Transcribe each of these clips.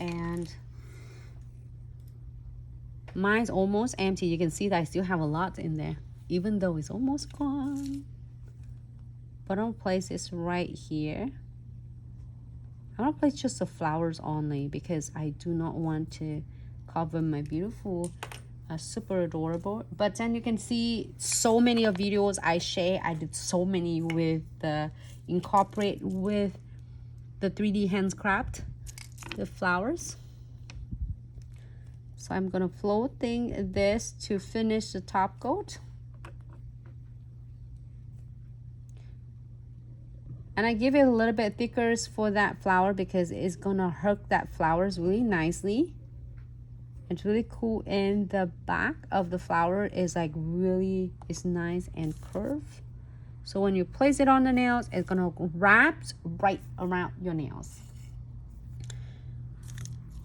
and mine's almost empty. You can see that I still have a lot in there, even though it's almost gone. But I'm gonna place this right here. I'm gonna place just the flowers only because I do not want to cover my beautiful super adorable. But then you can see so many of videos I share. I did so many with the incorporate with the 3D Handcraft, the flowers. So I'm gonna floating this to finish the top coat. And I give it a little bit thicker for that flower because it's gonna hook that flowers really nicely. It's really cool, and the back of the flower is like really is nice and curved. So when you place it on the nails, it's gonna wrap right around your nails.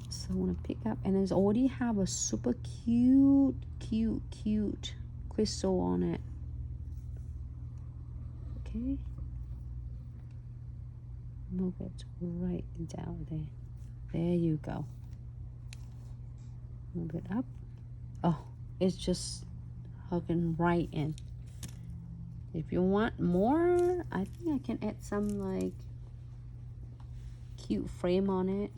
So I want to pick up, and it's already have a super cute crystal on it. Okay, move it right down there. There you go. Move it up. Oh, it's just hooking right in. If you want more, I think I can add some like cute frame on it.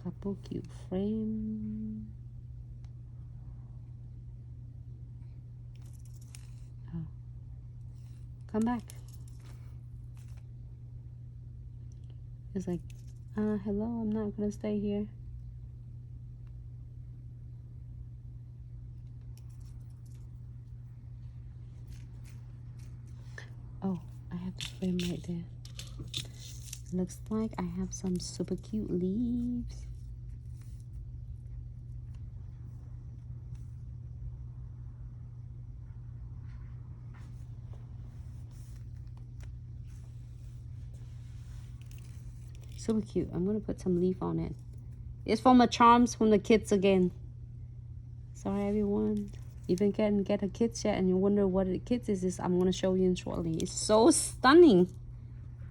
Couple cute frame. Oh. Come back. It's like, hello, I'm not gonna stay here. Oh, I have the frame right there. Looks like I have some super cute leaves. Super cute. I'm gonna put some leaf on it. It's from the charms from the kids again. Sorry everyone. Even can get a kids yet and you wonder what the kids is, I'm gonna show you shortly. It's so stunning.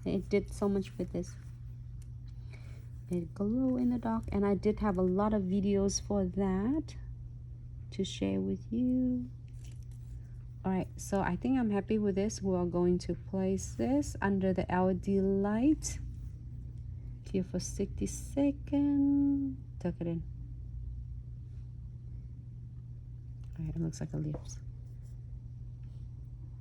It did so much with this. It glow in the dark, and I did have a lot of videos for that to share with you. Alright, so I think I'm happy with this. We're going to place this under the LED light. Here for 60 seconds. Tuck it in. Alright, it looks like a lips.